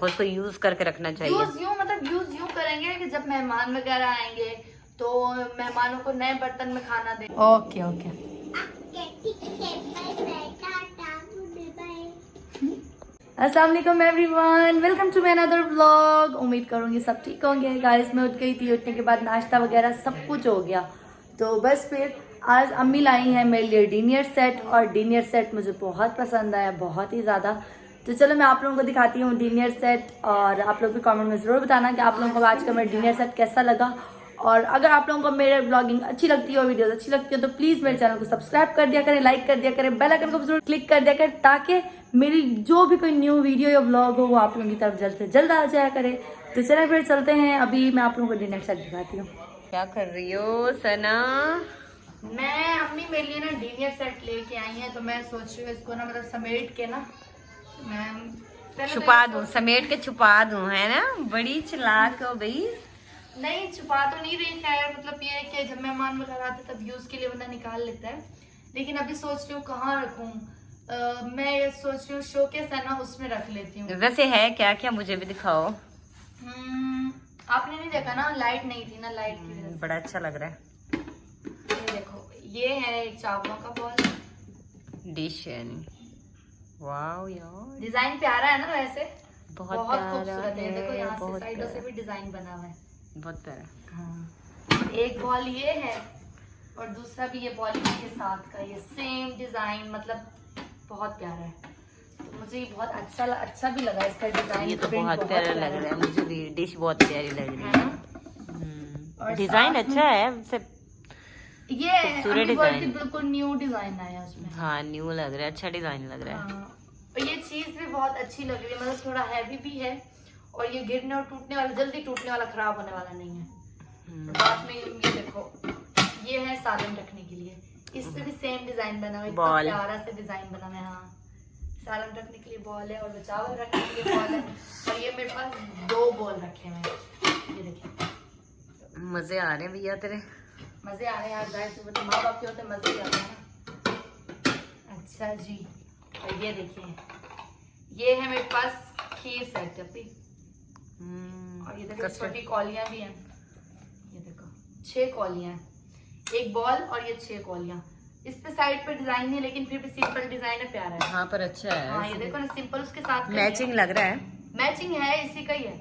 उसको यूज करके रखना चाहिए। यूज यूं करेंगे कि जब मेहमान वगैरह आएंगे तो मेहमानों को नए बर्तन में खाना दें। Okay okay. अस्सलाम वालेकुम everyone, welcome to my another vlog. उम्मीद करूंगी सब ठीक होंगे। गाइस मैं उठ गई थी, उठने के बाद नाश्ता वगैरह सब कुछ हो गया। तो बस फिर आज अम्मी लाई हैं मेरे लिए डिनर सेट, और डिनर सेट मुझे बहुत पसंद आया, बहुत ही ज़्यादा। तो चलो मैं आप लोगों को दिखाती हूँ डिनर सेट, और आप लोग भी कमेंट में ज़रूर बताना कि आप लोगों को आज का मेरा डिनर सेट कैसा लगा। और अगर आप लोगों को मेरे ब्लॉगिंग अच्छी लगती है और वीडियोस अच्छी लगती है तो प्लीज़ मेरे चैनल को सब्सक्राइब कर दिया करें, लाइक कर दिया करें, बेल आइकन को जरूर क्लिक कर दिया करें, ताकि मेरी जो भी कोई न्यू वीडियो या व्लॉग हो वो आप लोगों की तरफ जल्द से जल्द आ जाया करे। तो चलिए फिर चलते हैं, अभी मैं आप लोगों को डिनर सेट दिखाती हूँ। क्या कर रही हो सना? मैं अम्मी मेरे लिए ना डिनर सेट लेके आई है, तो मैं सोच रही हूँ इसको ना मतलब समेट के ना मैं छुपा दूं, समेट के छुपा दूं, है ना? बड़ी चालाक हो भाई। नहीं छुपा तो नहीं रही, खैर मतलब ये है कि जब मेहमान वगैरह आते तब यूज के लिए बंदा निकाल लेता है। लेकिन अभी सोच रही हूँ कहाँ रखूँ। मैं ये सोच रही हूँ शोकेस है ना उसमें रख लेती हूँ। वैसे है क्या क्या, मुझे भी दिखाओ। आपने नहीं देखा ना, लाइट नहीं थी ना, लाइट की वजह से। बड़ा अच्छा लग रहा है। ये देखो, ये है एक चावलों का बॉल डिश है। वाओ यार, डिजाइन प्यारा है ना, वैसे बहुत खूबसूरत है। देखो यहाँ से बहुत साइडों से प्यारा। भी डिजाइन बना हुआ है, बहुत प्यारा। हाँ। एक बॉल ये है और दूसरा भी ये बॉल के साथ का, ये सेम डिजाइन, मतलब बहुत प्यारा है। तो मुझे ये बहुत अच्छा भी लगा इसका डिजाइन। ये तो बहुत प्यारा लग रहा है, मुझे भी डिश बहुत प्यारी लग रही है है। और डिजाइन अच्छा है वैसे, ये खूबसूरत डिजाइन, बिल्कुल न्यू डिजाइन आया उसमें। हाँ न्यू लग रहा है, अच्छा डिजाइन लग रहा है। हाँ। और ये चीज भी बहुत अच्छी लग रही है, मतलब थोड़ा हैवी भी है, और ये गिरने और टूटने वाला, जल्दी टूटने वाला, खराब होने वाला नहीं है। बाद में ये देखो, ये है सालन रखने के लिए, इससे भी सेम डिजाइन बना हुआ है, इतना प्यारा से डिजाइन बना हुआ है। हाँ, सालन रखने के लिए बॉल है और चावल रखने के लिए बॉल है। और ये मेरे पास 2 बॉल रखे हुए हैं, ये देखिए। मजे आ रहे हैं भैया तेरे। मजे आ रहे हैं यार, जाहिर सी बात है, माँ बाप के होते मजे ही आते हैं ना। अच्छा जी, और ये देखिए, ये है मेरे पास खीर सेट अभी। और ये देखो छोटी कौलियां भी हैं, ये देखो 6 कौलियां हैं, एक बॉल और ये 6 कौलियां। इस पे साइड पे डिजाइन नहीं है, लेकिन फिर भी सिंपल डिजाइन है, प्यारा है। हाँ पर अच्छा है। हाँ, ये देखो ना, सिंपल उसके साथ मैचिंग लग रहा है। मैचिंग है, इसी का ही है।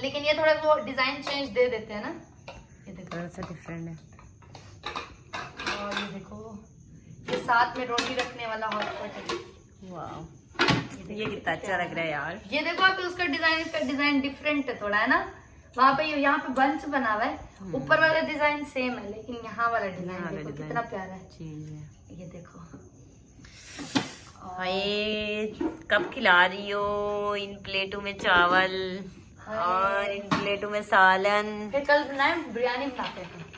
लेकिन ये थोड़ा वो डिजाइन चेंज दे देते हैं ना, ये देखो थोड़ा सा डिफरेंट है। और ये देखो, ये साथ में रोटी रखने वाला हॉट पॉट है। वाओ, ये कितना अच्छा लग रहा है यार। ये देखो आप, उसका डिजाइन, इसका डिजाइन डिफरेंट है थोड़ा, है ना। वहाँ पे यहाँ पे बंच बना हुआ है, ऊपर वाला डिजाइन सेम है, लेकिन यहाँ वाला डिजाइन देखो कितना प्यारा है। ये देखो, हाय कब खिला रही हो इन प्लेटों में चावल और इन प्लेटों में सालन। फिर कल बनाए बिरयानी बनाते हैं।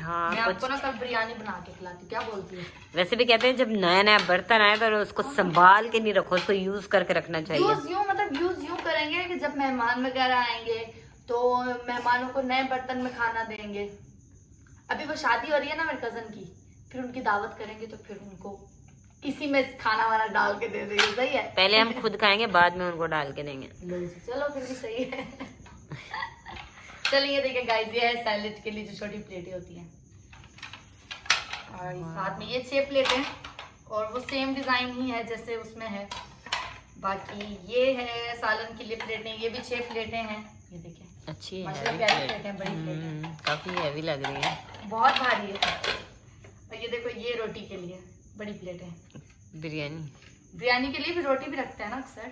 हाँ, मैं आपको ना कल बिरयानी बना के खिलाती, क्या बोलती है? वैसे भी कहते हैं जब नया नया बर्तन आए तो उसको संभाल के नहीं रखो, उसको यूज करके रखना चाहिए। यूज यूं करेंगे कि जब मेहमान वगैरह आएंगे तो मेहमानों को नए बर्तन में खाना देंगे। अभी वो शादी हो रही है ना मेरे कजन की, फिर उनकी दावत करेंगे तो फिर उनको इसी में खाना वाना डाल के दे देंगे, सही है। पहले हम खुद खाएंगे, बाद में उनको डाल के देंगे। चलो फिर भी सही है। चलिए देखिए गाइस, ये है सैलेड के लिए जो छोटी प्लेटें होती हैं, और साथ में ये 6 प्लेटें, और वो सेम डिजाइन ही है जैसे उसमें है। बाकी ये है सालन के लिए प्लेटें, ये भी 6 प्लेटें हैं, ये देखिए अच्छी है, प्यारी प्लेटें, बड़ी प्लेटें, काफी हैवी लग रही है, बहुत भारी है। और ये देखो, ये रोटी के लिए बड़ी प्लेटें, बिरयानी के लिए भी रोटी भी रखते हैं ना अक्सर।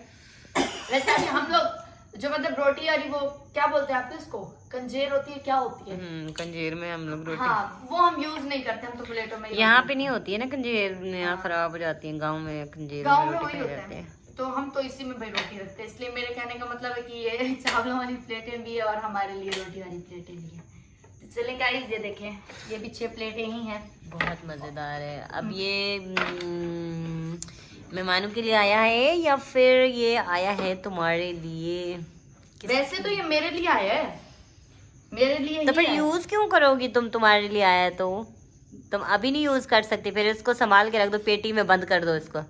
वैसे अभी हम लोग जो मतलब रोटी वाली, वो क्या बोलते हैं आप इसको, कंजेर होती है, क्या होती है? कंजेर में हम लोग रोटी, हाँ, वो हम यूज नहीं करते, हम तो प्लेटों में। यहाँ पे नहीं होती है ना कंजेर, यहाँ खराब हो जाती है। गांव में कंजेर, गाँव में वही होता है, तो हम तो इसी में भाई रोटी रखते हैं। इसलिए मेरे कहने का मतलब है कि ये चावलों वाली प्लेटें भी है और हमारे लिए रोटी वाली प्लेटें भी है। तो चलें गाइस, ये देखें, ये भी 6 प्लेटें ही हैं, बहुत मजेदार है। अब ये मेहमानों के लिए आया है या फिर ये आया है तुम्हारे लिए? वैसे तो ये मेरे लिए आया है, मेरे लिए तो फिर यूज क्यों करोगी तुम? तुम्हारे लिए आया है तो तुम अभी नहीं यूज कर सकती, फिर इसको संभाल के रख दो, पेटी में बंद कर दो इसको।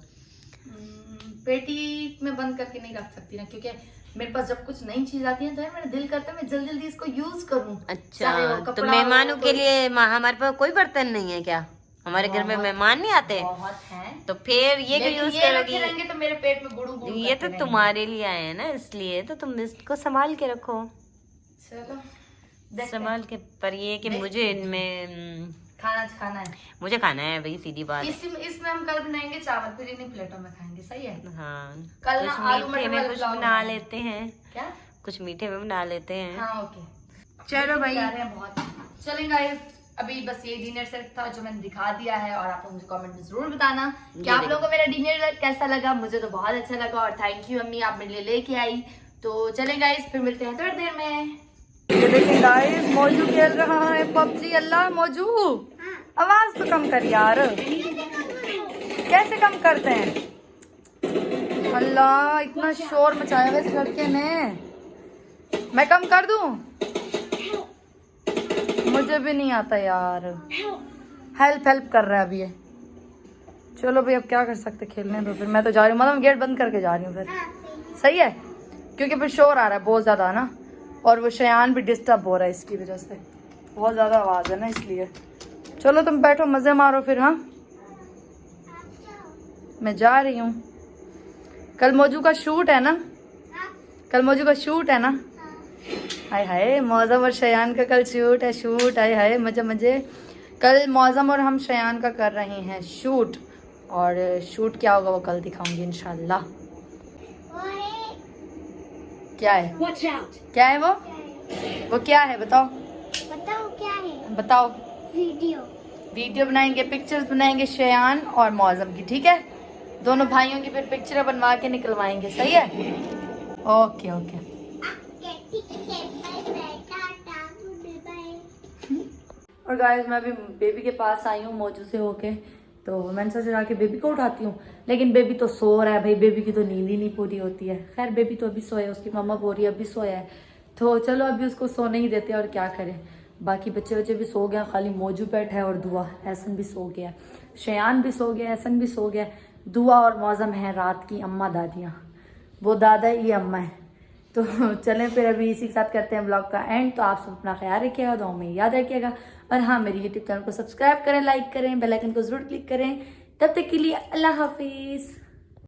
पेटी में बंद करके नहीं रख सकती ना, क्योंकि मेरे पास जब कुछ नई चीज आती है तो यार मेरा दिल करता है मैं जल्दी जल्दी इसको यूज करूं। चाहे वो अच्छा, तो कपड़ा मेहमानों हो, के लिए हमारे पास कोई बर्तन नहीं है क्या? हमारे घर में मेहमान नहीं आते? बहुत है। तो फिर ये क्यों यूज ये रखे करोगी? रहेंगे तो मेरे पेट में गुड़ू गुड़ू ये तो करते रहेंगे। तुम्हारे लिए आए हैं ना, इसलिए तो तुम इसको संभाल के रखो। चलो देखते हैं। संभाल के, पर ये कि मुझे इनमें खाना है। मुझे खाना है भाई, सीधी बात। इसमें हम कल बनाएंगे चावल, फिर इन्हीं प्लेटों में खाएंगे, सही है। हाँ, कल ना कुछ आलू मीठे मटर में वाला कुछ पुलाव बना बनाएंगे। लेते हैं। क्या? कुछ मीठे में बना लेते हैं। हाँ ओके, चलो भाई। जा रहे हैं बहुत। चलें गाइस, अभी बस ये डिनर सेट था जो मैंने दिखा दिया है, और आप लोग मुझे कमेंट में जरूर बताना कि आप लोगों को मेरा डिनर कैसा लगा। मुझे तो बहुत अच्छा लगा, और थैंक यू अम्मी, आप मेरे लिए लेके आई। तो चलें गाइस, फिर मिलते हैं थोड़ी देर में। ये देखिए गाइस, मौजू खेल रहा है पबजी। अल्लाह मौजू, आवाज तो कम कर यार। कैसे कम करते हैं? अल्लाह, इतना शोर मचाया हुआ इस लड़के ने। मैं कम कर दूं? मुझे भी नहीं आता यार। हेल्प कर रहा है अभी ये। चलो भाई, अब क्या कर सकते, खेलने दो। फिर मैं तो जा रही हूँ, मतलब गेट बंद करके जा रही हूँ फिर। सही है, क्योंकि फिर शोर आ रहा है बहुत ज्यादा ना, और वो शयान भी डिस्टर्ब हो रहा है इसकी वजह से, बहुत ज्यादा आवाज है ना, इसलिए। चलो तुम बैठो, मजे मारो फिर। हाँ, मैं जा रही हूँ। कल मौजू का शूट है ना? कल मौजू का शूट है ना? हाय हाय, मौजम और शयान का कल शूट है। हाय हाय, मजे मजे। कल मौजम और हम शयान का कर रहे हैं शूट, और शूट क्या होगा वो कल दिखाऊंगी इंशाल्लाह। क्या है? क्या है वो क्या है? बताओ क्या है? बताओ। वीडियो बनाएंगे, पिक्चर्स बनाएंगे शयान और मौजम की, ठीक है? दोनों भाइयों की फिर पिक्चर बनवा के निकलवाएंगे, सही है? Okay okay. और गाइस, मैं अभी बेबी के पास आई हूँ मौजू से होके, तो मैंने सोचा जाके बेबी को उठाती हूँ, लेकिन बेबी तो सो रहा है भाई। बेबी की तो नींद ही नहीं पूरी होती है। खैर, बेबी तो अभी सोया, उसकी मम्मा बोल रही है अभी सोया है, तो चलो अभी उसको सोने ही देते हैं, और क्या करें। बाकी बच्चे भी सो गया, खाली मौजू बैठा है, और दुआ एहसन भी सो गया, शयान भी सो गया, एहसन भी सो गया। दुआ और मौजम है रात की अम्मा दादियाँ, वो दादा ये अम्मा है। तो चलें फिर, अभी इसी के साथ करते हैं ब्लॉग का एंड। तो आप सब अपना ख्याल रखिएगा, दुआ में याद रखिएगा, और हाँ, मेरी यूट्यूब चैनल को सब्सक्राइब करें, लाइक करें, बेल आइकन को जरूर क्लिक करें। तब तक के लिए अल्लाह हाफिज़।